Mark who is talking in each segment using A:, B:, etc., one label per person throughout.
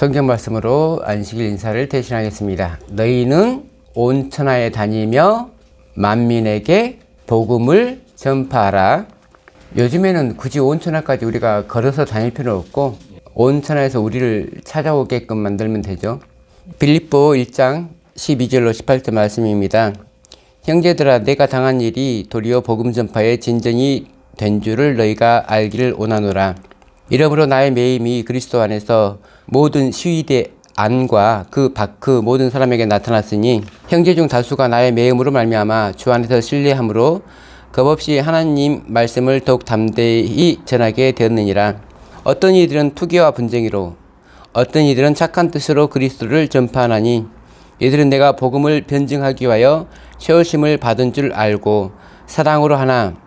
A: 성경 말씀으로 안식일 인사를 대신하겠습니다. 너희는 온 천하에 다니며 만민에게 복음을 전파하라. 요즘에는 굳이 온 천하까지 우리가 걸어서 다닐 필요 없고 온 천하에서 우리를 찾아오게끔 만들면 되죠. 빌립보 1장 12절로 18절 말씀입니다. 형제들아, 내가 당한 일이 도리어 복음 전파의 진전이 된 줄을 너희가 알기를 원하노라. 이러므로 나의 매임이 그리스도 안에서 모든 시위대 안과 그 밖의 모든 사람에게 나타났으니 형제 중 다수가 나의 매임으로 말미암아 주 안에서 신뢰함으로 겁없이 하나님 말씀을 더욱 담대히 전하게 되었느니라. 어떤 이들은 투기와 분쟁이로, 어떤 이들은 착한 뜻으로 그리스도를 전파하나니 이들은 내가 복음을 변증하기 위하여 세우심을 받은 줄 알고 사랑으로 하나,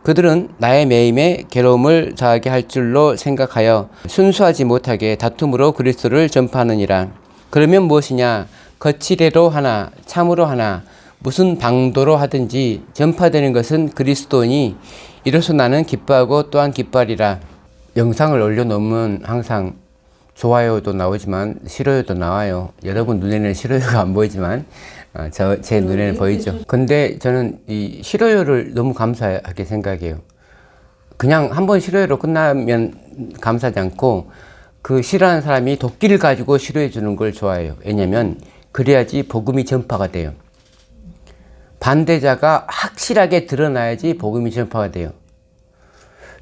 A: 그들은 나의 매임에 괴로움을 더하게 할 줄로 생각하여 순수하지 못하게 다툼으로 그리스도를 전파하느니라. 그러면 무엇이냐? 거칠애로 하나 참으로 하나 무슨 방도로 하든지 전파되는 것은 그리스도니 이로써 나는 기뻐하고 또한 기뻐하리라. 영상을 올려놓으면 항상 좋아요도 나오지만 싫어요도 나와요. 여러분 눈에는 싫어요가 안 보이지만 제 눈에는 보이죠. 근데 저는 이 싫어요를 너무 감사하게 생각해요. 그냥 한번 싫어요로 끝나면 감사하지 않고 그 싫어하는 사람이 도끼를 가지고 싫어해 주는 걸 좋아해요. 왜냐면 그래야지 복음이 전파가 돼요. 반대자가 확실하게 드러나야지 복음이 전파가 돼요.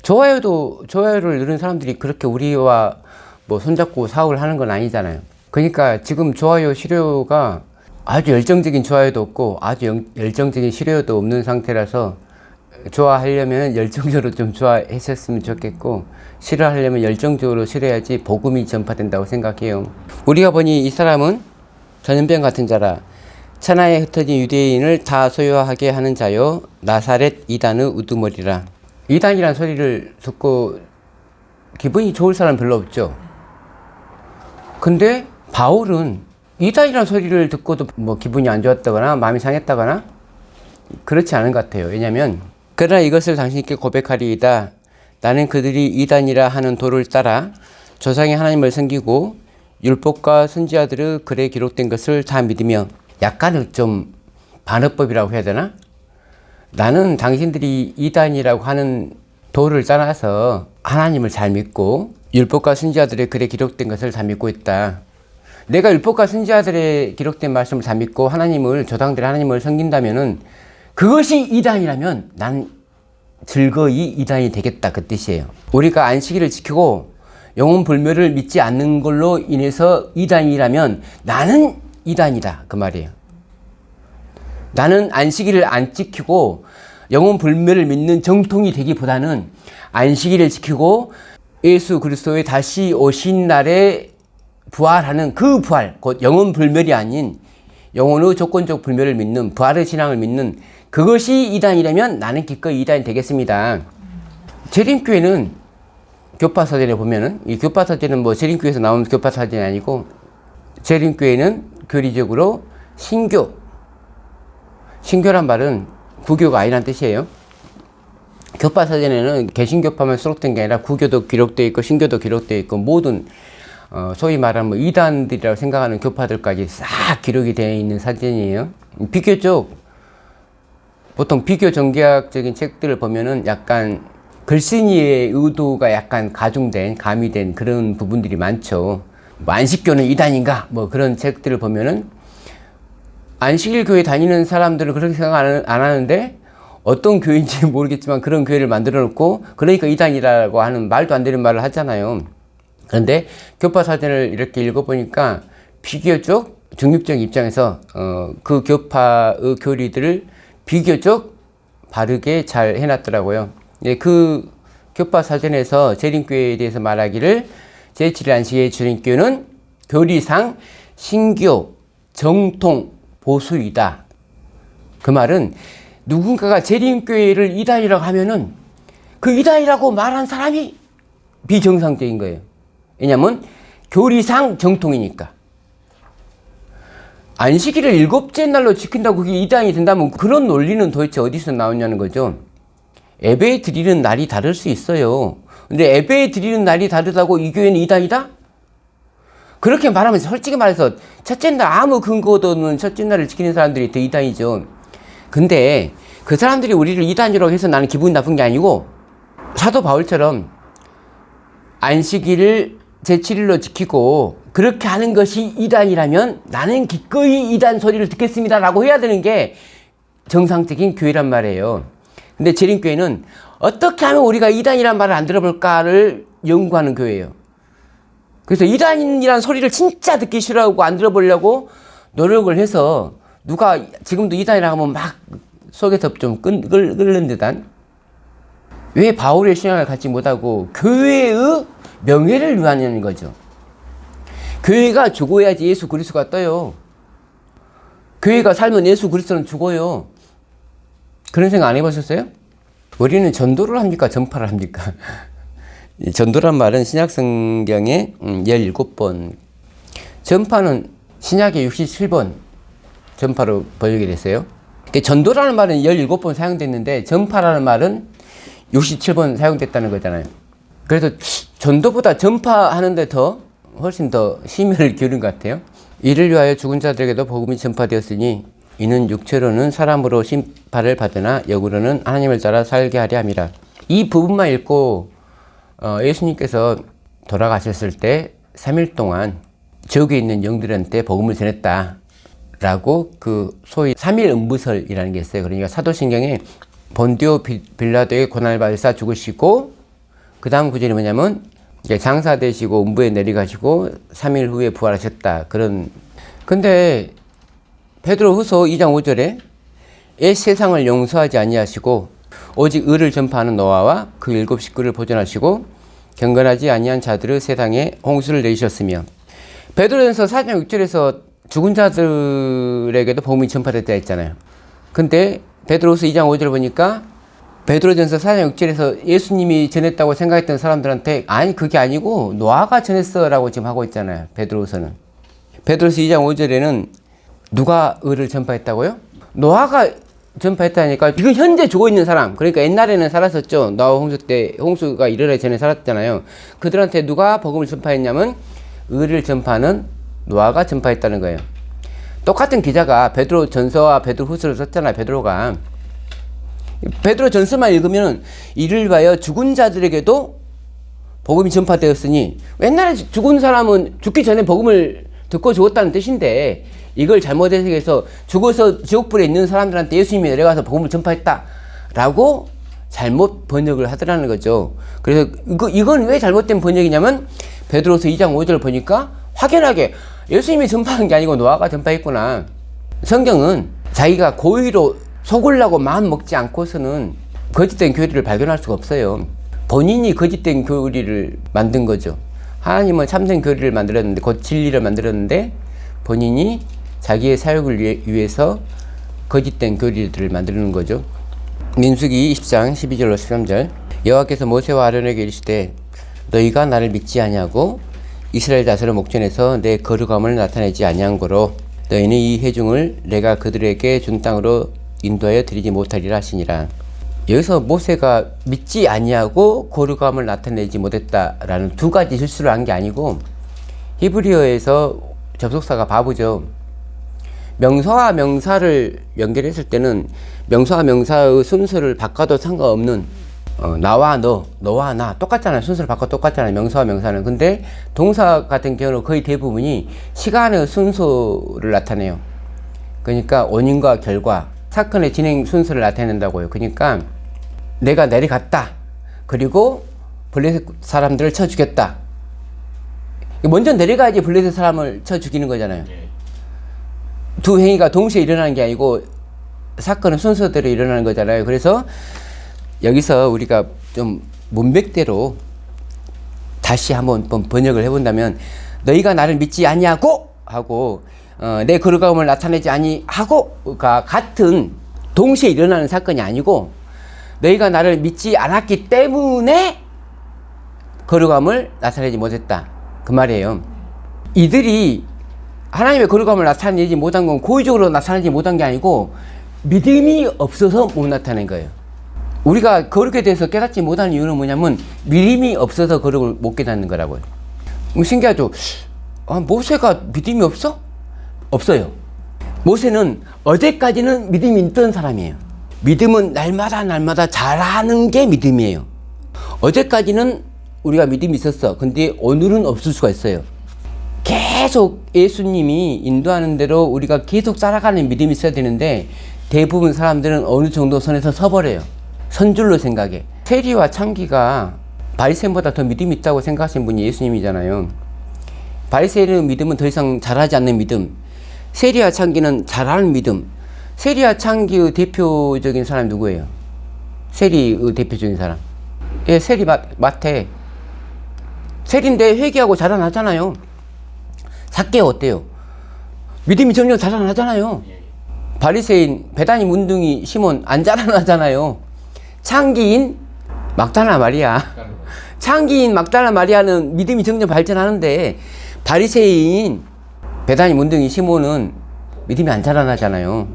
A: 좋아요를 누른 사람들이 그렇게 우리와 뭐 손잡고 사업을 하는 건 아니잖아요. 그러니까 지금 좋아요, 싫어요가 아주 열정적인 좋아요도 없고 아주 열정적인 싫어요도 없는 상태라서 좋아하려면 열정적으로 좀 좋아했었으면 좋겠고 싫어하려면 열정적으로 싫어야지 복음이 전파된다고 생각해요. 우리가 보니 이 사람은 전염병 같은 자라. 천하에 흩어진 유대인을 다 소유하게 하는 자요 나사렛 이단의 우두머리라. 이단이란 소리를 듣고 기분이 좋을 사람 별로 없죠. 근데 바울은 이단이란 소리를 듣고도 뭐 기분이 안 좋았다거나 마음이 상했다거나 그렇지 않은 것 같아요. 왜냐하면 그러나 이것을 당신께 고백하리이다. 나는 그들이 이단이라 하는 도를 따라 조상의 하나님을 섬기고 율법과 선지자들의 글에 기록된 것을 다 믿으며, 약간은 좀 반어법이라고 해야 되나? 나는 당신들이 이단이라고 하는 도를 따라서 하나님을 잘 믿고 율법과 선지자들의 글에 기록된 것을 다 믿고 있다. 내가 율법과 선지자들의 기록된 말씀을 다 믿고 조상들의 하나님을 섬긴다면은 그것이 이단이라면 난 즐거이 이단이 되겠다, 그 뜻이에요. 우리가 안식일을 지키고 영혼 불멸을 믿지 않는 걸로 인해서 이단이라면 나는 이단이다, 그 말이에요. 나는 안식일을 안 지키고 영혼 불멸을 믿는 정통이 되기보다는 안식일을 지키고 예수 그리스도의 다시 오신 날에 부활하는 그 부활, 곧 영혼 불멸이 아닌 영혼의 조건적 불멸을 믿는 부활의 신앙을 믿는 그것이 이단이라면 나는 기꺼이 이단이 되겠습니다. 재림교회는 교파사전에 보면은, 이 교파사전은 뭐 재림교회에서 나온 교파사전이 아니고 재림교회는 교리적으로 신교란 말은 구교가 아니란 뜻이에요. 교파사전에는 개신교파만 수록된 게 아니라 구교도 기록되어 있고 신교도 기록되어 있고 모든 소위 말하는 뭐 이단들이라고 생각하는 교파들까지 싹 기록이 되어 있는 사전이에요. 보통 비교 정교학적인 책들을 보면은 약간 글쓴이의 의도가 약간 가미된 그런 부분들이 많죠. 뭐 안식교는 이단인가? 뭐 그런 책들을 보면은 안식일 교회 다니는 사람들은 그렇게 생각 안 하는데 어떤 교회인지 모르겠지만 그런 교회를 만들어 놓고 그러니까 이단이라고 하는 말도 안 되는 말을 하잖아요. 그런데 교파 사전을 이렇게 읽어보니까 비교적 중립적 입장에서 그 교파의 교리들을 비교적 바르게 잘 해놨더라고요. 그 교파 사전에서 재림교회에 대해서 말하기를 제7일 안식의 재림교회는 교리상 신교, 정통, 보수이다. 그 말은 누군가가 재림교회를 이단이라고 하면은 그 이단이라고 말한 사람이 비정상적인 거예요. 왜냐하면 교리상 정통이니까. 안식일을 7째 날로 지킨다고 그게 이단이 된다면 그런 논리는 도대체 어디서 나오냐는 거죠. 예배 드리는 날이 다를 수 있어요. 근데 예배 드리는 날이 다르다고 이 교회는 이단이다? 그렇게 말하면 솔직히 말해서 첫째 날 아무 근거도 없는 첫째 날을 지키는 사람들이 더 이단이죠. 근데 그 사람들이 우리를 이단이라고 해서 나는 기분이 나쁜 게 아니고, 사도 바울처럼 안식일을 제7일로 지키고 그렇게 하는 것이 이단이라면 나는 기꺼이 이단 소리를 듣겠습니다 라고 해야 되는 게 정상적인 교회란 말이에요. 근데 재림교회는 어떻게 하면 우리가 이단이란 말을 안 들어볼까를 연구하는 교회예요. 그래서 이단이란 소리를 진짜 듣기 싫어하고 안 들어보려고 노력을 해서, 누가 지금도 이단이라고 하면 막 속에서 좀 끓는 듯한, 왜 바울의 신앙을 갖지 못하고 교회의 명예를 위하는 거죠. 교회가 죽어야지 예수 그리스도가 떠요. 교회가 살면 예수 그리스도는 죽어요. 그런 생각 안 해보셨어요? 우리는 전도를 합니까? 전파를 합니까? 전도란 말은 신약 성경에 17번, 전파는 신약에 67번 전파로 번역이 됐어요. 전도라는 말은 17번 사용됐는데 전파라는 말은 67번 사용됐다는 거잖아요. 그래서 전도보다 전파하는데 훨씬 더 심혈을 기울인 것 같아요. 이를 위하여 죽은 자들에게도 복음이 전파되었으니 이는 육체로는 사람으로 심판을 받으나 영으로는 하나님을 따라 살게 하려 함이라. 이 부분만 읽고 예수님께서 돌아가셨을 때 3일 동안 지옥에 있는 영들한테 복음을 전했다 라고, 그 소위 3일 음부설이라는 게 있어요. 그러니까 사도신경에 본디오 빌라도의 고난을 받으사 죽으시고, 그 다음 구절이 뭐냐면 장사되시고 음부에 내려가시고 3일 후에 부활하셨다. 근데 베드로후서 2장 5절에 이 세상을 용서하지 아니하시고 오직 의를 전파하는 노아와 그 7 식구를 보존하시고 경건하지 아니한 자들을 세상에 홍수를 내리셨으며, 베드로전서 4장 6절에서 죽은 자들에게도 복음이 전파됐다 했잖아요. 근데 베드로후서 2장 5절 보니까 베드로전서 4장 6절에서 예수님이 전했다고 생각했던 사람들한테 아니 그게 아니고 노아가 전했어 라고 지금 하고 있잖아요. 베드로후서는. 베드로후서 2장 5절에는 누가 의를 전파했다고요? 노아가 전파했다니까. 지금 현재 죽어 있는 사람, 그러니까 옛날에는 살았었죠. 노아 홍수 때, 홍수가 일어나기 전에 살았잖아요. 그들한테 누가 복음을 전파했냐면 의를 전파하는 노아가 전파했다는 거예요. 똑같은 기자가 베드로 전서와 베드로 후서를 썼잖아요. 베드로가. 베드로 전서만 읽으면 이를 위하여 죽은 자들에게도 복음이 전파되었으니, 옛날에 죽은 사람은 죽기 전에 복음을 듣고 죽었다는 뜻인데 이걸 잘못 해석해서 죽어서 지옥불에 있는 사람들한테 예수님이 내려가서 복음을 전파했다 라고 잘못 번역을 하더라는 거죠. 그래서 이건 왜 잘못된 번역이냐면 베드로서 2장 5절 보니까 확연하게 예수님이 전파한 게 아니고 노아가 전파했구나. 성경은 자기가 고의로 속으려고 마음 먹지 않고서는 거짓된 교리를 발견할 수가 없어요. 본인이 거짓된 교리를 만든 거죠. 하나님은 참된 교리를 만들었는데, 곧 진리를 만들었는데 본인이 자기의 사역을 위해서 거짓된 교리들을 만드는 거죠. 민수기 20장 12절로 13절. 여호와께서 모세와 아론에게 이르시되 너희가 나를 믿지 아니하고 이스라엘 자손을 목전에서 내 거룩함을 나타내지 아니한 고로 너희는 이 회중을 내가 그들에게 준 땅으로 인도하여 드리지 못하리라 하시니라. 여기서 모세가 믿지 아니하고 거룩함을 나타내지 못했다라는 두 가지 실수를 한 게 아니고, 히브리어에서 접속사가 바보죠. 명사와 명사를 연결했을 때는 명사와 명사의 순서를 바꿔도 상관없는, 나와 너, 너와 나 똑같잖아요. 순서를 바꿔 똑같잖아요. 명사와 명사는. 근데 동사 같은 경우는 거의 대부분이 시간의 순서를 나타내요. 그러니까 원인과 결과, 사건의 진행 순서를 나타낸다고요. 그러니까 내가 내려갔다. 그리고 블레셋 사람들을 쳐 죽였다. 먼저 내려가야지 블레셋 사람을 쳐 죽이는 거잖아요. 두 행위가 동시에 일어나는 게 아니고 사건은 순서대로 일어나는 거잖아요. 그래서 여기서 우리가 좀 문맥대로 다시 한번 번역을 해본다면, 너희가 나를 믿지 아니하고 하고 내 거룩함을 나타내지 아니하고가 같은 동시에 일어나는 사건이 아니고, 너희가 나를 믿지 않았기 때문에 거룩함을 나타내지 못했다 그 말이에요. 이들이 하나님의 거룩함을 나타내지 못한 건 고의적으로 나타내지 못한 게 아니고 믿음이 없어서 못 나타낸 거예요. 우리가 거룩에 대해서 깨닫지 못하는 이유는 뭐냐면 믿음이 없어서 거룩을 못 깨닫는 거라고요. 신기하죠? 모세가 믿음이 없어? 없어요. 모세는 어제까지는 믿음이 있던 사람이에요. 믿음은 날마다 자라는 게 믿음이에요. 어제까지는 우리가 믿음이 있었어. 근데 오늘은 없을 수가 있어요. 계속 예수님이 인도하는 대로 우리가 계속 따라가는 믿음이 있어야 되는데 대부분 사람들은 어느 정도 선에서 서버려요. 선줄로 생각해. 세리와 창기가 바리새인보다 더 믿음이 있다고 생각하신 분이 예수님이잖아요. 바리새인의 믿음은 더 이상 자라지 않는 믿음, 세리와 창기는 자라는 믿음. 세리와 창기의 대표적인 사람이 누구예요? 세리의 대표적인 사람. 예, 세리 마태. 세리인데 회개하고 자라나잖아요. 삭개오 어때요? 믿음이 점점 자라나잖아요. 바리새인 베다니 문둥이 시몬 안 자라나잖아요. 창기인 막달라 마리아. 창기인 막달라 마리아는 믿음이 점점 발전하는데 바리새인 베다니 문둥이 시몬은 믿음이 안 자라나잖아요.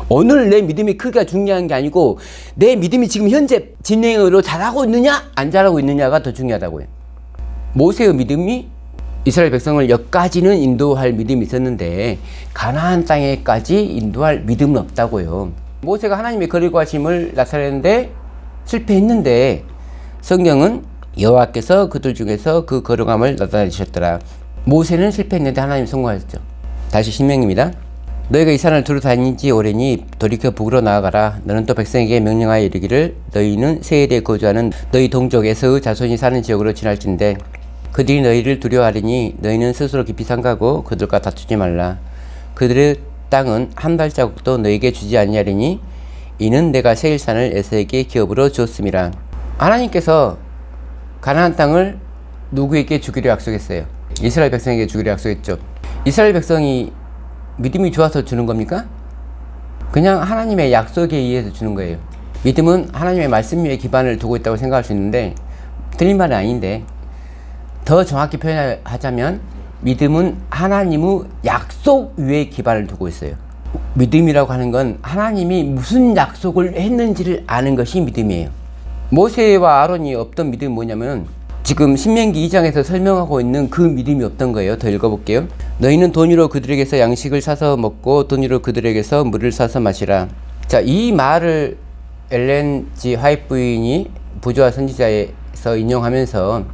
A: 오늘 내 믿음의 크기가 중요한 게 아니고 내 믿음이 지금 현재 진행으로 자라고 있느냐 안 자라고 있느냐가 더 중요하다고요. 모세의 믿음이 이스라엘 백성을 여기까지는 인도할 믿음이 있었는데 가나안 땅에까지 인도할 믿음은 없다고요. 모세가 하나님의 거룩하심을 나타내는데 실패했는데 성경은 여호와께서 그들 중에서 그 거룩함을 나타내 주셨더라. 모세는 실패했는데 하나님 성공하셨죠. 다시 신명기입니다. 너희가 이 산을 두루 다닌 지 오래니 돌이켜 북으로 나아가라. 너는 또 백성에게 명령하여 이르기를 너희는 세일에 거주하는 너희 동족 에서의 자손이 사는 지역으로 지날진대 그들이 너희를 두려워하리니 너희는 스스로 깊이 삼가고 그들과 다투지 말라. 그들의 땅은 한 발자국도 너희에게 주지 아니하리니 이는 내가 세일산을 에서에게 기업으로 주었음이라. 하나님께서 가나안 땅을 누구에게 주기로 약속했어요? 이스라엘 백성에게 주기로 약속했죠. 이스라엘 백성이 믿음이 좋아서 주는 겁니까? 그냥 하나님의 약속에 의해서 주는 거예요. 믿음은 하나님의 말씀 위에 기반을 두고 있다고 생각할 수 있는데 틀린 말은 아닌데 더 정확히 표현하자면 믿음은 하나님의 약속 위에 기반을 두고 있어요. 믿음이라고 하는 건 하나님이 무슨 약속을 했는지를 아는 것이 믿음이에요. 모세와 아론이 없던 믿음이 뭐냐면 지금 신명기 2장에서 설명하고 있는 그 믿음이 없던 거예요. 더 읽어볼게요. 너희는 돈으로 그들에게서 양식을 사서 먹고 돈으로 그들에게서 물을 사서 마시라. 자, 이 말을 엘렌 G 화이트 부인이 부조와 선지자에서 인용하면서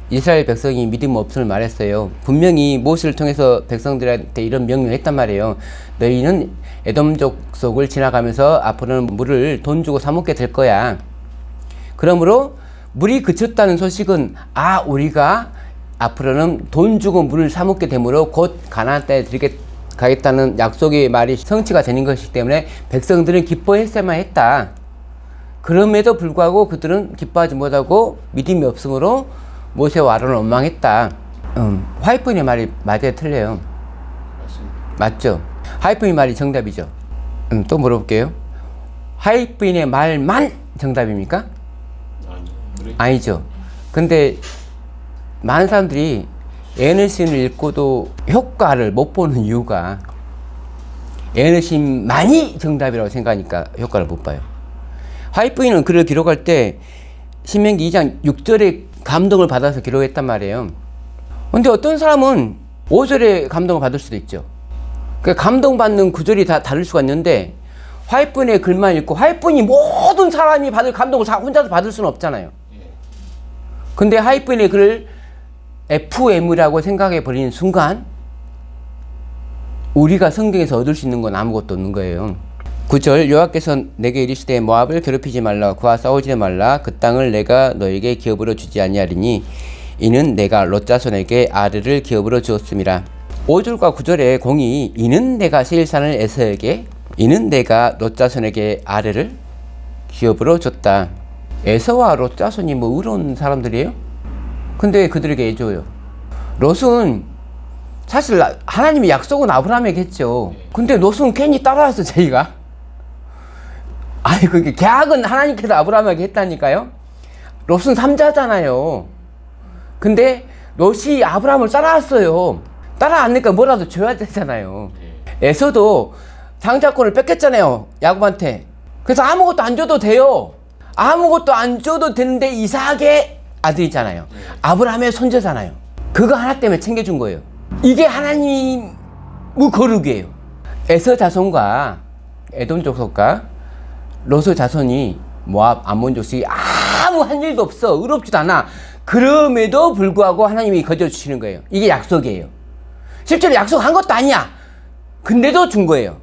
A: 이스라엘 백성이 믿음 없음을 말했어요. 분명히 모세를 통해서 백성들한테 이런 명령을 했단 말이에요. 너희는 에돔족 속을 지나가면서 앞으로는 물을 돈 주고 사 먹게 될 거야. 그러므로 물이 그쳤다는 소식은 우리가 앞으로는 돈 주고 물을 사 먹게 되므로 곧 가나안 땅에 가겠다는 약속의 말이 성취가 되는 것이기 때문에 백성들은 기뻐했어야만 했다. 그럼에도 불구하고 그들은 기뻐하지 못하고 믿음이 없으므로 모세와 아론을 원망했다. 화이트부인의 말이 맞아요, 틀려요? 맞죠? 화이트부인의 말이 정답이죠. 또 물어볼게요. 화이트부인의 말만 정답입니까? 아니죠. 근데 많은 사람들이 에너신을 읽고도 효과를 못 보는 이유가 에너신만이 정답이라고 생각하니까 효과를 못 봐요. 화이트부인은 글을 기록할 때 신명기 2장 6절에 감동을 받아서 기록했단 말이에요. 근데 어떤 사람은 5절에 감동을 받을 수도 있죠. 그러니까 감동받는 구절이 다 다를 수가 있는데 화이트부인의 글만 읽고 화이트부인이 모든 사람이 받을 감동을 다 혼자서 받을 수는 없잖아요. 근데 화이트부인의 글을 FM이라고 생각해 버리는 순간 우리가 성경에서 얻을 수 있는 건 아무것도 없는 거예요. 9절 여호와께서 내게 이르시되 모압을 괴롭히지 말라 그와 싸우지 말라 그 땅을 내가 너에게 기업으로 주지 아니하리니 이는 내가 롯 자손에게 아르를 기업으로 주었음이라. 5절과 9절에 공이 이는 내가 세일산을 에서에게 이는 내가 롯 자손에게 아르를 기업으로 줬다. 에서와 롯 자손이 뭐 의로운 사람들이에요? 근데 왜 그들에게 해줘요? 롯은 사실 하나님의 약속은 아브라함에게 했죠. 근데 롯은 괜히 따라왔어 자기가. 그게 계약은 하나님께서 아브라함에게 했다니까요. 롯은 삼자잖아요. 근데 롯이 아브라함을 따라왔어요. 따라왔으니까 뭐라도 줘야 되잖아요. 에서도 장자권을 뺏겼잖아요, 야곱한테. 그래서 아무것도 안 줘도 돼요. 아무것도 안 줘도 되는데 이삭의 아들이잖아요. 아브라함의 손자잖아요. 그거 하나 때문에 챙겨준 거예요. 이게 하나님의 거룩이에요. 에서 자손과 에돔 족속과 롯의 자손이 모압 암몬 족속이 아무 한 일도 없어. 의롭지도 않아. 그럼에도 불구하고 하나님이 거저주시는 거예요. 이게 약속이에요. 실제로 약속한 것도 아니야. 근데도 준 거예요.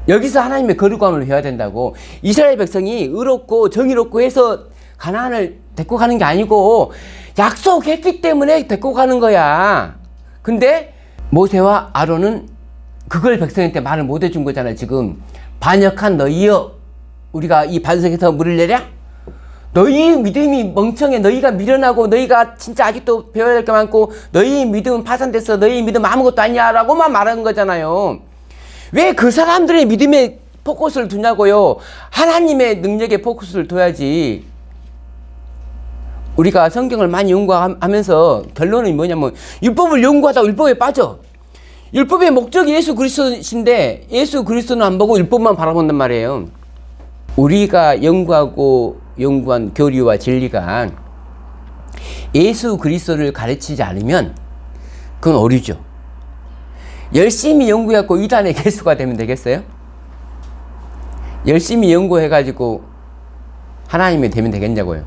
A: 여기서 하나님의 거룩함을 배워야 된다고. 이스라엘 백성이 의롭고 정의롭고 해서 가나안을 데리고 가는 게 아니고 약속했기 때문에 데리고 가는 거야. 근데 모세와 아론은 그걸 백성한테 말을 못 해준 거잖아. 지금 반역한 너희여, 우리가 이 반석에서 물을 내랴? 너희 믿음이 멍청해. 너희가 미련하고 너희가 진짜 아직도 배워야 될 게 많고 너희 믿음은 파산됐어. 너희 믿음 아무것도 아니야 라고만 말하는 거잖아요. 왜 그 사람들의 믿음에 포커스를 두냐고요. 하나님의 능력에 포커스를 둬야지. 우리가 성경을 많이 연구하면서 결론이 뭐냐면 율법을 연구하다가 율법에 빠져. 율법의 목적이 예수 그리스도신데 예수 그리스도는 안 보고 율법만 바라본단 말이에요. 우리가 연구한 교리와 진리가 예수 그리스도를 가르치지 않으면 그건 오류죠. 열심히 연구해갖고 이단의 개수가 되면 되겠어요? 열심히 연구해가지고 하나님이 되면 되겠냐고요.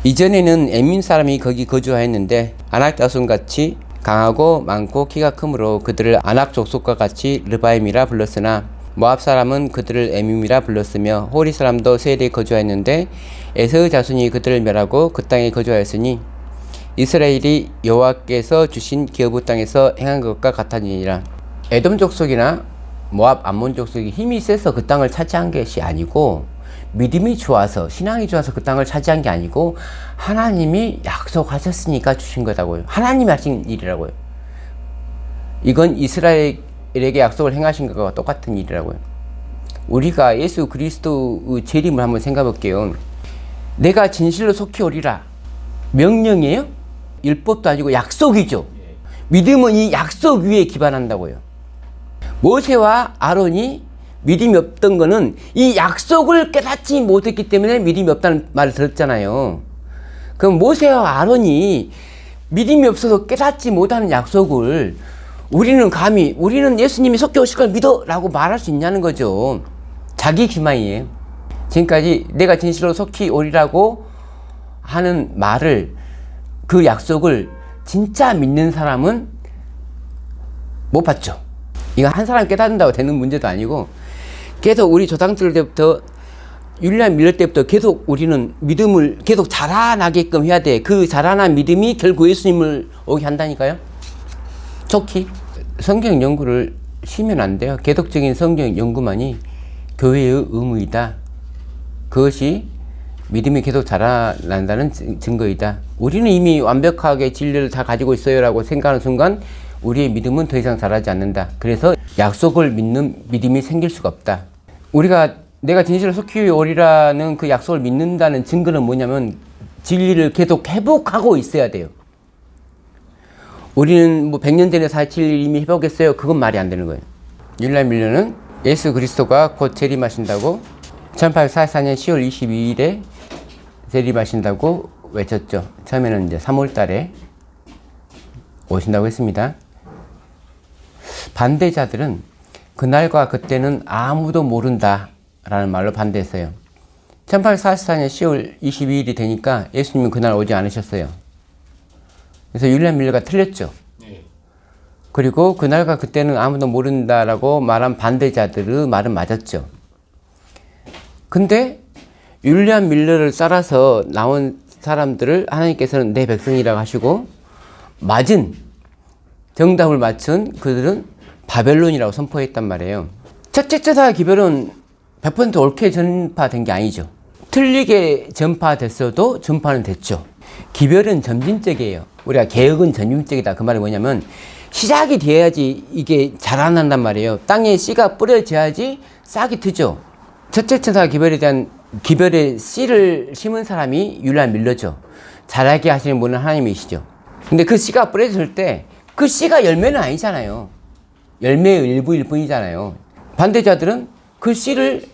A: 이전에는 엠민 사람이 거기 거주하였는데 아낙 자손같이 강하고 많고 키가 크므로 그들을 아낙 족속과 같이 르바임이라 불렀으나 모압 사람은 그들을 에밈이라 불렀으며 호리 사람도 세일에 거주하였는데 에서의 자손이 그들을 멸하고 그 땅에 거주하였으니 이스라엘이 여호와께서 주신 기업의 땅에서 행한 것과 같아지니라. 에돔 족속이나 모압 암몬 족속이 힘이 세서 그 땅을 차지한 것이 아니고 믿음이 좋아서 신앙이 좋아서 그 땅을 차지한 게 아니고 하나님이 약속하셨으니까 주신 거다고요. 하나님이 하신 일이라고요. 이건 이스라엘에게 약속을 행하신 것과 똑같은 일이라고요. 우리가 예수 그리스도의 재림을 한번 생각해 볼게요. 내가 진실로 속히 오리라. 명령이에요? 율법도 아니고 약속이죠. 믿음은 이 약속 위에 기반한다고요. 모세와 아론이 믿음이 없던 거는 이 약속을 깨닫지 못했기 때문에 믿음이 없다는 말을 들었잖아요. 그럼 모세와 아론이 믿음이 없어서 깨닫지 못하는 약속을 우리는 예수님이 속히 오실 걸 믿어 라고 말할 수 있냐는 거죠. 자기 기만이에요. 지금까지 내가 진실로 속히 오리라고 하는 말을, 그 약속을 진짜 믿는 사람은 못 받죠. 이거 한 사람 깨닫는다고 되는 문제도 아니고 계속 우리 조상들 때부터 율리안 밀러 때부터 계속 우리는 믿음을 계속 자라나게끔 해야 돼. 그 자라난 믿음이 결국 예수님을 오게 한다니까요. 좋기. 성경 연구를 쉬면 안 돼요. 계속적인 성경 연구만이 교회의 의무이다. 그것이 믿음이 계속 자라난다는 증거이다. 우리는 이미 완벽하게 진리를 다 가지고 있어요 라고 생각하는 순간 우리의 믿음은 더 이상 자라지 않는다. 그래서 약속을 믿는 믿음이 생길 수가 없다. 우리가 내가 진실로 속히 오리라는 그 약속을 믿는다는 증거는 뭐냐면 진리를 계속 회복하고 있어야 돼요. 우리는 뭐 100년 전에 4.27 이미 회복했어요. 그건 말이 안 되는 거예요. 율리안 밀러는 예수 그리스도가 곧 재림하신다고 1844년 10월 22일에 재림하신다고 외쳤죠. 처음에는 이제 3월 달에 오신다고 했습니다. 반대자들은 그날과 그때는 아무도 모른다 라는 말로 반대했어요. 1844년 10월 22일이 되니까 예수님은 그날 오지 않으셨어요. 그래서 율리안 밀러가 틀렸죠. 그리고 그날과 그때는 아무도 모른다라고 말한 반대자들의 말은 맞았죠. 근데 율리안 밀러를 따라서 나온 사람들을 하나님께서는 내 백성이라고 하시고 정답을 맞춘 그들은 바벨론이라고 선포했단 말이에요. 첫째 제사 기별은 100% 옳게 전파된 게 아니죠. 틀리게 전파됐어도 전파는 됐죠. 기별은 점진적이에요. 우리가 개혁은 점진적이다. 그 말이 뭐냐면 시작이 돼야지 이게 자라난단 말이에요. 땅에 씨가 뿌려져야지 싹이 트죠. 첫째 제사 기별에 대한 기별의 씨를 심은 사람이 율리안 밀러죠. 자라게 하시는 분은 하나님이시죠. 근데 그 씨가 뿌려졌을 때 그 씨가 열매는 아니잖아요. 열매의 일부일 뿐이잖아요. 반대자들은 그 씨를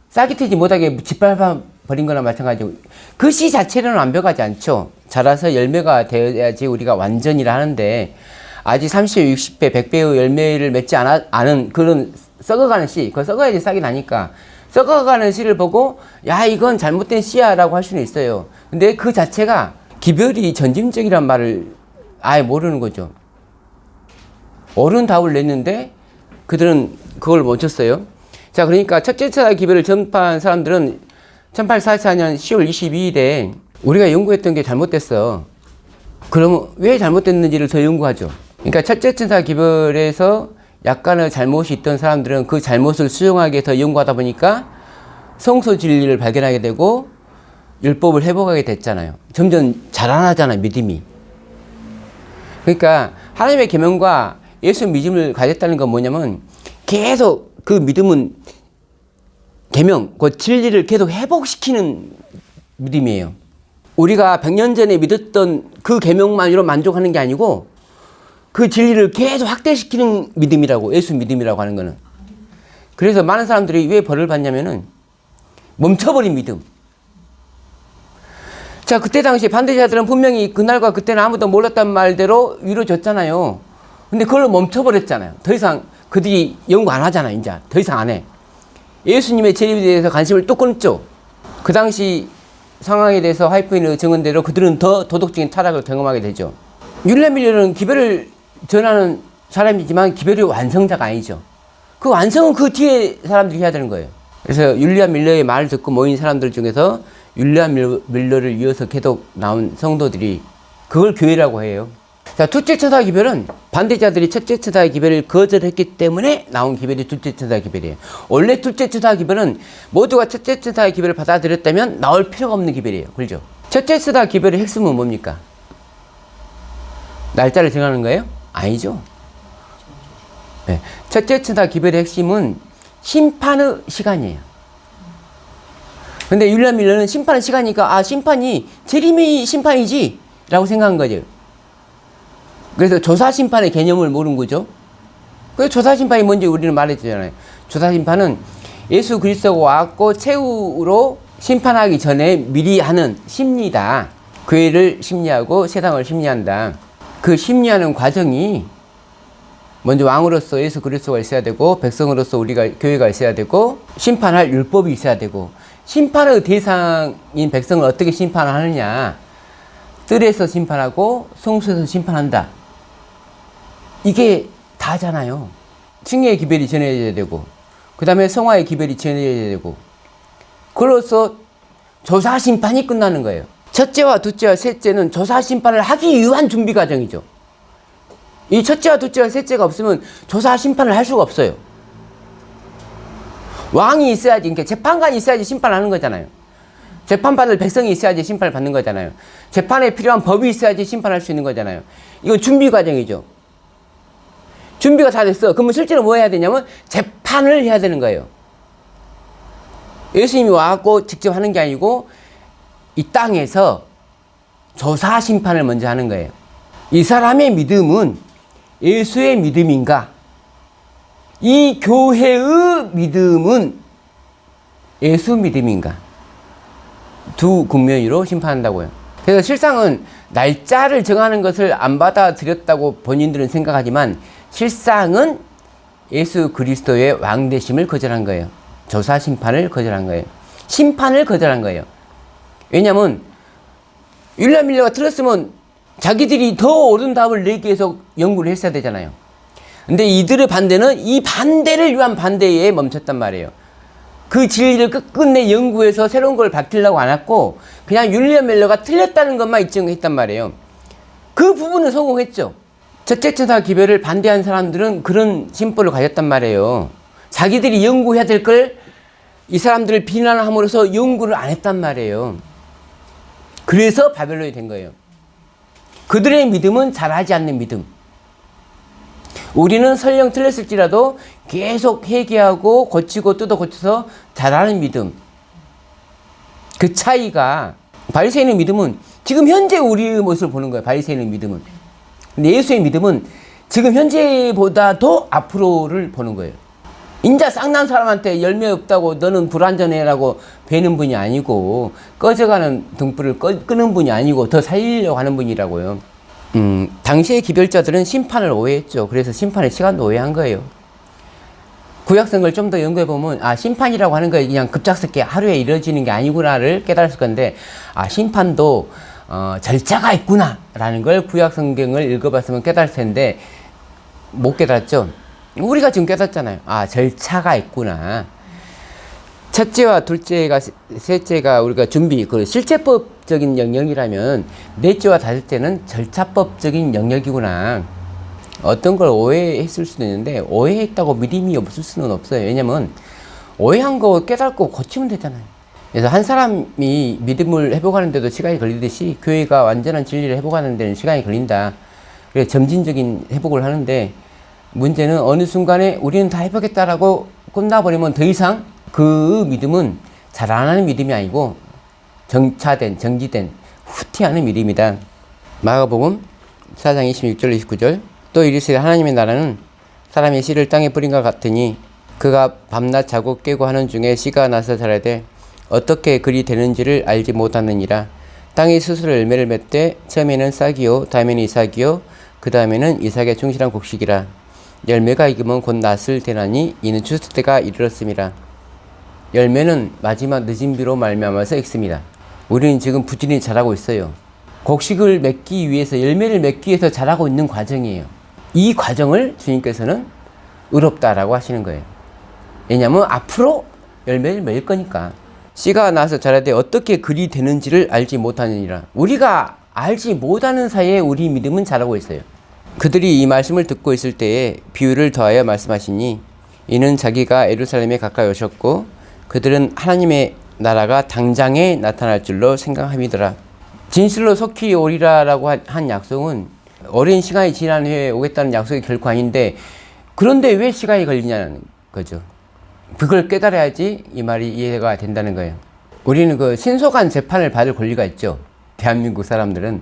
A: 싹이 트지 못하게 짓밟아 버린 거나 마찬가지고 그 씨 자체는 완벽하지 않죠. 자라서 열매가 되어야지 우리가 완전이라 하는데 아직 30배, 60배, 100배의 열매를 맺지 않은 그런 썩어가는 씨, 그거 썩어야지 싹이 나니까 썩어가는 씨를 보고 야 이건 잘못된 씨야 라고 할 수는 있어요. 근데 그 자체가 기별이 전짐적이란 말을 아예 모르는 거죠. 옳은 답을 냈는데 그들은 그걸 못 쳤어요. 자, 그러니까 첫째 차다 기별을 전파한 사람들은 1844년 10월 22일에 우리가 연구했던 게 잘못됐어. 그러면 왜 잘못됐는지를 더 연구하죠. 그러니까 첫째 천사 기별에서 약간의 잘못이 있던 사람들은 그 잘못을 수용하기 위해서 연구하다 보니까 성소 진리를 발견하게 되고 율법을 회복하게 됐잖아요. 점점 자라나잖아요, 믿음이. 그러니까 하나님의 계명과 예수 믿음을 가졌다는 건 뭐냐면 계속 그 믿음은 계명, 그 진리를 계속 회복시키는 믿음이에요. 우리가 100년 전에 믿었던 그 계명만으로 만족하는 게 아니고 그 진리를 계속 확대시키는 믿음이라고, 예수 믿음이라고 하는 거는. 그래서 많은 사람들이 왜 벌을 받냐면은 멈춰버린 믿음. 자, 그때 당시 반대자들은 분명히 그날과 그때는 아무도 몰랐단 말대로 위로줬잖아요. 근데 그걸 멈춰버렸잖아요. 더 이상 그들이 연구 안 하잖아요. 이제 더 이상 안 해. 예수님의 재림에 대해서 관심을 또 끊었죠. 그 당시 상황에 대해서 화이트인의 증언대로 그들은 더 도덕적인 타락을 경험하게 되죠. 율리안 밀러는 기별을 전하는 사람이지만 기별의 완성자가 아니죠. 그 완성은 그 뒤에 사람들이 해야 되는 거예요. 그래서 율리안 밀러의 말을 듣고 모인 사람들 중에서 율리안 밀러를 이어서 계속 나온 성도들이 그걸 교회라고 해요. 자, 둘째 천사 기별은 반대자들이 첫째 천사 기별을 거절했기 때문에 나온 기별이 둘째 천사 기별이에요. 원래 둘째 천사 기별은 모두가 첫째 천사 기별을 받아들였다면 나올 필요가 없는 기별이에요. 그렇죠? 첫째 천사 기별의 핵심은 뭡니까? 날짜를 정하는 거예요? 아니죠. 네. 첫째 천사 기별의 핵심은 심판의 시간이에요. 근데 율리안 밀러는 심판의 시간이니까 심판이 재림이 심판이지 라고 생각한 거죠. 그래서 조사심판의 개념을 모르는 거죠. 그 조사심판이 뭔지 우리는 말해주잖아요. 조사심판은 예수 그리스도가 왔고 최후로 심판하기 전에 미리 하는 심리다. 교회를 심리하고 세상을 심리한다. 그 심리하는 과정이 먼저 왕으로서 예수 그리스도가 있어야 되고 백성으로서 우리가 교회가 있어야 되고 심판할 율법이 있어야 되고 심판의 대상인 백성을 어떻게 심판하느냐. 뜰에서 심판하고 성소에서 심판한다. 이게 다잖아요. 층의 기별이 전해져야 되고 그 다음에 성화의 기별이 전해져야 되고 그로써 조사심판이 끝나는 거예요. 첫째와 둘째와 셋째는 조사심판을 하기 위한 준비 과정이죠. 이 첫째와 둘째와 셋째가 없으면 조사심판을 할 수가 없어요. 왕이 있어야지, 그러니까 재판관이 있어야지 심판하는 거잖아요. 재판받을 백성이 있어야지 심판을 받는 거잖아요. 재판에 필요한 법이 있어야지 심판할 수 있는 거잖아요. 이건 준비 과정이죠. 준비가 다 됐어. 그러면 실제로 뭐 해야 되냐면 재판을 해야 되는 거예요. 예수님이 와갖고 직접 하는 게 아니고 이 땅에서 조사 심판을 먼저 하는 거예요. 이 사람의 믿음은 예수의 믿음인가? 이 교회의 믿음은 예수 믿음인가? 두 국면으로 심판한다고요. 그래서 실상은 날짜를 정하는 것을 안 받아들였다고 본인들은 생각하지만 실상은 예수 그리스도의 왕되심을 거절한 거예요. 조사 심판을 거절한 거예요. 심판을 거절한 거예요. 왜냐하면 율리안 밀러가 틀렸으면 자기들이 더 옳은 답을 내기 위해서 연구를 했어야 되잖아요. 근데 이들의 반대는 이 반대를 위한 반대에 멈췄단 말이에요. 그 진리를 끝끝내 연구해서 새로운 걸 밝히려고 안 했고 그냥 율리안 밀러가 틀렸다는 것만 입증했단 말이에요. 그 부분은 성공했죠. 첫째 천사 기별을 반대한 사람들은 그런 심보를 가졌단 말이에요. 자기들이 연구해야 될 걸 이 사람들을 비난함으로써 연구를 안 했단 말이에요. 그래서 바벨론이 된 거예요. 그들의 믿음은 잘하지 않는 믿음. 우리는 설령 틀렸을지라도 계속 회개하고 고치고 뜯어 고쳐서 잘하는 믿음. 그 차이가 바리새인의 믿음은 지금 현재 우리의 모습을 보는 거예요. 바리새인의 믿음은. 근데 예수의 믿음은 지금 현재보다도 앞으로를 보는 거예요. 인자 쌍난 사람한테 열매 없다고 너는 불완전해라고 베는 분이 아니고 꺼져가는 등불을 끄는 분이 아니고 더 살리려고 하는 분이라고요. 당시의 기별자들은 심판을 오해했죠. 그래서 심판의 시간도 오해한 거예요. 구약성을 좀 더 연구해보면, 심판이라고 하는 거 그냥 급작스럽게 하루에 이루어지는 게 아니구나를 깨달았을 건데, 심판도, 절차가 있구나, 라는 걸 구약성경을 읽어봤으면 깨달을 텐데, 못 깨달았죠? 우리가 지금 깨달았잖아요. 절차가 있구나. 첫째와 둘째가, 셋째가 우리가 준비, 그 실제법적인 영역이라면, 넷째와 다섯째는 절차법적인 영역이구나. 어떤 걸 오해했을 수도 있는데, 오해했다고 믿음이 없을 수는 없어요. 왜냐면, 오해한 거 깨닫고 고치면 되잖아요. 그래서 한 사람이 믿음을 회복하는데도 시간이 걸리듯이, 교회가 완전한 진리를 회복하는 데는 시간이 걸린다. 그래서 점진적인 회복을 하는데, 문제는 어느 순간에 우리는 다 회복했다라고 끝나버리면 더 이상 그 믿음은 잘 안 하는 믿음이 아니고 정차된, 정지된, 후퇴하는 믿음이다. 마가복음 4장 26절 29절 또 이르시되 하나님의 나라는 사람이 씨를 땅에 뿌린 것 같으니 그가 밤낮 자고 깨고 하는 중에 씨가 나서 자라되 어떻게 그리 되는지를 알지 못하느니라. 땅이 스스로 열매를 맺되 처음에는 싹이요 다음에는 이삭이요 그 다음에는 이삭의 충실한 곡식이라. 열매가 익으면 곧 낫을 되나니 이는 추수 때가 이르렀음이라. 열매는 마지막 늦은 비로 말미암아서 익습니다. 우리는 지금 부지런히 자라고 있어요. 곡식을 맺기 위해서, 열매를 맺기 위해서 자라고 있는 과정이에요. 이 과정을 주님께서는 의롭다라고 하시는 거예요. 왜냐하면 앞으로 열매를 맺을 거니까. 씨가 나서 자라되 어떻게 그리 되는지를 알지 못하느니라. 우리가 알지 못하는 사이에 우리 믿음은 자라고 있어요. 그들이 이 말씀을 듣고 있을 때에 비유를 더하여 말씀하시니 이는 자기가 예루살렘에 가까이 오셨고 그들은 하나님의 나라가 당장에 나타날 줄로 생각함이더라. 진실로 속히 오리라라고 한 약속은 오랜 시간이 지난 후에 오겠다는 약속이 결코 아닌데, 그런데 왜 시간이 걸리냐는 거죠. 그걸 깨달아야지 이 말이 이해가 된다는 거예요. 우리는 그 신속한 재판을 받을 권리가 있죠. 대한민국 사람들은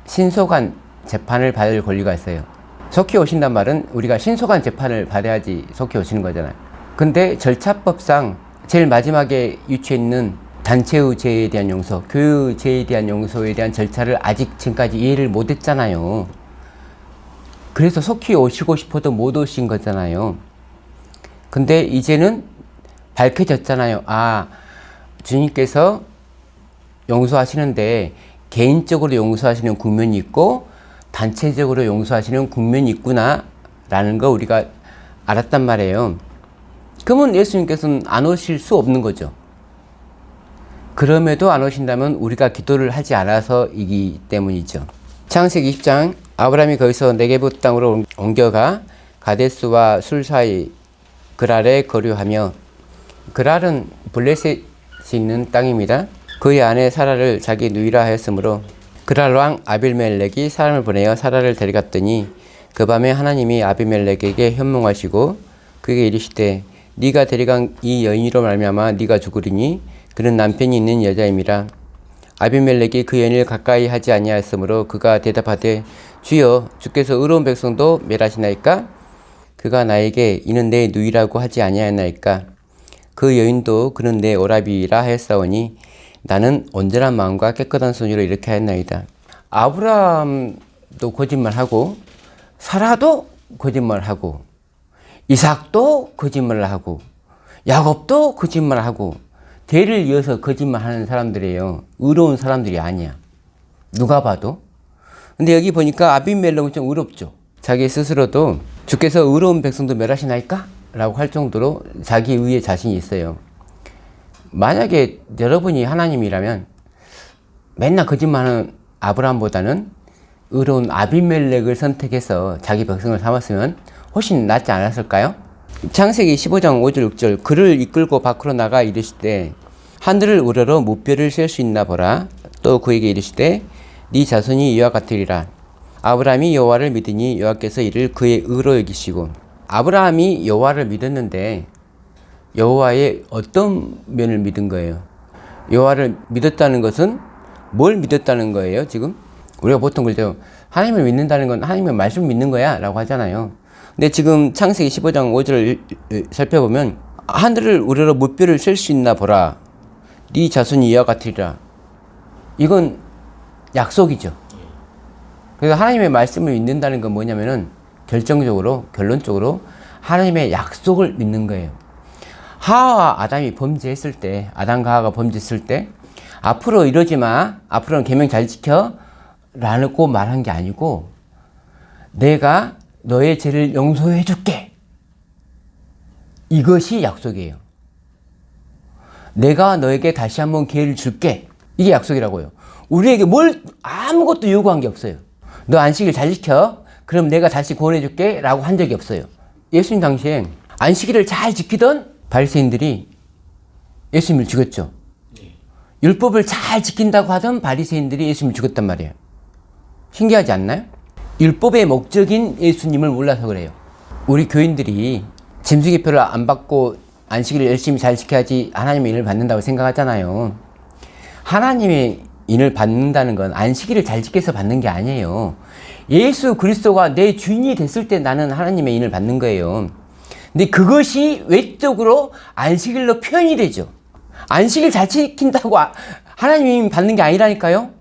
A: 신속한 재판을 받을 권리가 있어요. 속히 오신단 말은 우리가 신속한 재판을 받아야지 속히 오시는 거잖아요. 근데 절차법상 제일 마지막에 유치해 있는 단체의 죄에 대한 용서, 교회의 죄에 대한 용서에 대한 절차를 아직 지금까지 이해를 못 했잖아요. 그래서 속히 오시고 싶어도 못 오신 거잖아요. 근데 이제는 밝혀졌잖아요. 주님께서 용서하시는데 개인적으로 용서하시는 국면이 있고 단체적으로 용서하시는 국면이 있구나 라는 거 우리가 알았단 말이에요. 그러면 예수님께서는 안 오실 수 없는 거죠. 그럼에도 안 오신다면 우리가 기도를 하지 않아서이기 때문이죠. 창세기 20장 아브라함이 거기서 네게부 땅으로 옮겨가 가데스와 술 사이 그랄에 거류하며, 그랄은 블레셋이 있는 땅입니다. 그의 아내 사라를 자기 누이라 하였으므로 그랄 왕 아비멜렉이 사람을 보내어 사라를 데려갔더니 그 밤에 하나님이 아비멜렉에게 현몽하시고 그에게 이르시되 네가 데려간 이 여인으로 말미암아 네가 죽으리니 그는 남편이 있는 여자임이라. 아비멜렉이 그 여인을 가까이 하지 아니하였으므로 그가 대답하되 주여 주께서 의로운 백성도 멸하시나이까? 그가 나에게 이는 내 누이라고 하지 아니하였나이까? 그 여인도 그는 내 오라비라 하였사오니 나는 온전한 마음과 깨끗한 손으로 이렇게 하였나이다. 아브라함도 거짓말하고 사라도 거짓말하고 이삭도 거짓말을 하고 야곱도 거짓말을 하고 대를 이어서 거짓말하는 사람들이에요. 의로운 사람들이 아니야. 누가 봐도. 근데 여기 보니까 아비멜렉은 좀 의롭죠. 자기 스스로도 주께서 의로운 백성도 멸하시나이까? 라고 할 정도로 자기 의에 자신이 있어요. 만약에 여러분이 하나님이라면 맨날 거짓말하는 아브라함보다는 의로운 아비멜렉을 선택해서 자기 백성을 삼았으면 훨씬 낫지 않았을까요? 창세기 15장 5절 6절 그를 이끌고 밖으로 나가 이르시되 하늘을 우러러 무뼈를 셀 수 있나 보라. 또 그에게 이르시되 네 자손이 이와 같으리라. 아브라함이 여호와를 믿으니 여호와께서 이를 그의 의로 여기시고. 아브라함이 여호와를 믿었는데 여호와의 어떤 면을 믿은 거예요? 여호와를 믿었다는 것은 뭘 믿었다는 거예요? 지금 우리가 보통 그래도 하나님을 믿는다는 건 하나님의 말씀을 믿는 거야 라고 하잖아요. 근데 지금 창세기 15장 5절을 살펴보면 하늘을 우러러 무뼈를 셀 수 있나 보라. 네 자손이 이와 같으리라. 이건 약속이죠. 그래서 하나님의 말씀을 믿는다는 건 뭐냐면은 결론적으로 하나님의 약속을 믿는 거예요. 하와와 아담이 범죄했을 때, 아담과 하와가 범죄했을 때, 앞으로 이러지 마, 앞으로는 계명 잘 지켜, 라고 말한 게 아니고, 내가 너의 죄를 용서해 줄게. 이것이 약속이에요. 내가 너에게 다시 한번 기회를 줄게. 이게 약속이라고요. 우리에게 아무것도 요구한 게 없어요. 너 안식일 잘 지켜. 그럼 내가 다시 구원해 줄게. 라고 한 적이 없어요. 예수님 당시에 안식일을 잘 지키던 바리새인들이 예수님을 죽였죠. 율법을 잘 지킨다고 하던 바리새인들이 예수님을 죽였단 말이에요. 신기하지 않나요? 율법의 목적인 예수님을 몰라서 그래요. 우리 교인들이 짐승의표를 안 받고 안식일을 열심히 잘 지켜야지 하나님의 인을 받는다고 생각하잖아요. 하나님의 인을 받는다는 건 안식일을 잘 지켜서 받는 게 아니에요. 예수 그리스도가 내 주인이 됐을 때 나는 하나님의 인을 받는 거예요. 근데 그것이 외적으로 안식일로 표현이 되죠. 안식일 잘 지킨다고 하나님이 받는 게 아니라니까요.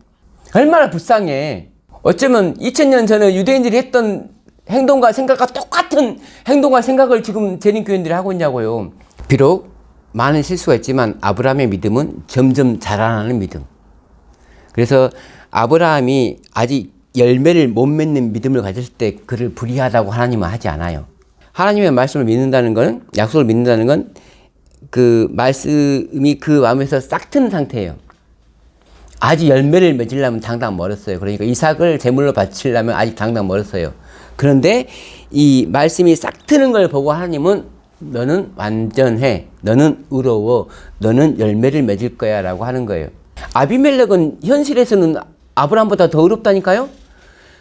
A: 얼마나 불쌍해. 어쩌면 2000년 전에 유대인들이 했던 행동과 생각과 똑같은 행동과 생각을 지금 재림교인들이 하고 있냐고요. 비록 많은 실수가 있지만 아브라함의 믿음은 점점 자라나는 믿음. 그래서 아브라함이 아직 열매를 못 맺는 믿음을 가졌을 때 그를 불의하다고 하나님은 하지 않아요. 하나님의 말씀을 믿는다는 건, 약속을 믿는다는 건 그 말씀이 그 마음에서 싹 트는 상태예요. 아직 열매를 맺으려면 당장 멀었어요. 그러니까 이삭을 제물로 바치려면 아직 당장 멀었어요. 그런데 이 말씀이 싹 트는 걸 보고 하나님은 너는 완전해, 너는 의로워, 너는 열매를 맺을 거야 라고 하는 거예요. 아비멜렉은 현실에서는 아브라함보다 더 의롭다니까요.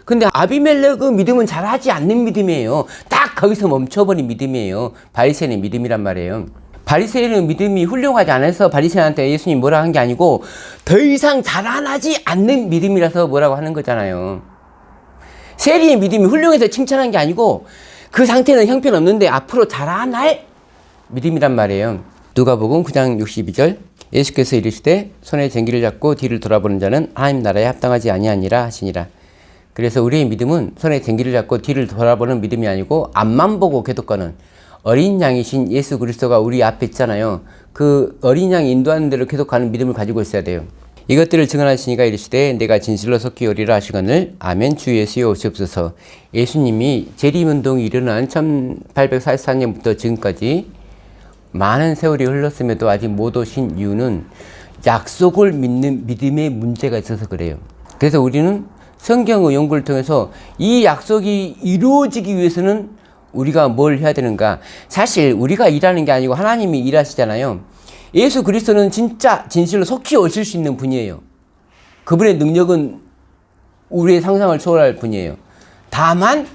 A: 근데 아비멜렉의 믿음은 잘하지 않는 믿음이에요. 딱 거기서 멈춰버린 믿음이에요. 바리새인의 믿음이란 말이에요. 바리새인의 믿음이 훌륭하지 않아서 바리새인한테 예수님이 뭐라 한 게 아니고 더 이상 자라나지 않는 믿음이라서 뭐라고 하는 거잖아요. 세리의 믿음이 훌륭해서 칭찬한 게 아니고 그 상태는 형편없는데 앞으로 자라날 믿음이란 말이에요. 누가복음 9장 62절 예수께서 이르시되 손에 쟁기를 잡고 뒤를 돌아보는 자는 하나님 나라에 합당하지 아니하니라 하시니라. 그래서 우리의 믿음은 손에 쟁기를 잡고 뒤를 돌아보는 믿음이 아니고 앞만 보고 계속가는 어린 양이신 예수 그리스도가 우리 앞에 있잖아요. 그 어린 양이 인도하는 대로 계속 가는 믿음을 가지고 있어야 돼요. 이것들을 증언하시니가 이르시되 내가 진실로 속히 오리라 하시거늘 아멘 주 예수여 오시옵소서. 예수님이 재림운동이 일어난 1844년부터 지금까지 많은 세월이 흘렀음에도 아직 못 오신 이유는 약속을 믿는 믿음의 문제가 있어서 그래요. 그래서 우리는 성경의 연구를 통해서 이 약속이 이루어지기 위해서는 우리가 뭘 해야 되는가? 사실 우리가 일하는 게 아니고 하나님이 일하시잖아요. 예수 그리스도는 진짜 진실로 속히 오실 수 있는 분이에요. 그분의 능력은 우리의 상상을 초월할 분이에요. 다만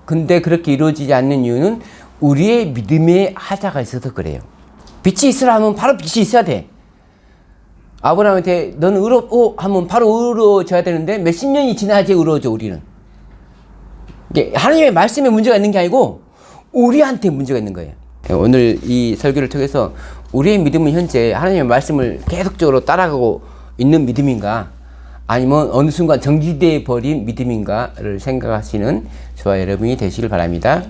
A: 근데 그렇게 이루어지지 않는 이유는 우리의 믿음의 하자가 있어서 그래요. 빛이 있으라 하면 바로 빛이 있어야 돼. 아브라함한테 너는 의롭오 하면 바로 의로워져야 되는데 몇십 년이 지나야지 의로워져 우리는. 이게 하나님의 말씀에 문제가 있는 게 아니고 우리한테 문제가 있는 거예요. 오늘 이 설교를 통해서 우리의 믿음은 현재 하나님의 말씀을 계속적으로 따라가고 있는 믿음인가 아니면 어느 순간 정지되어 버린 믿음인가를 생각하시는 저와 여러분이 되시길 바랍니다.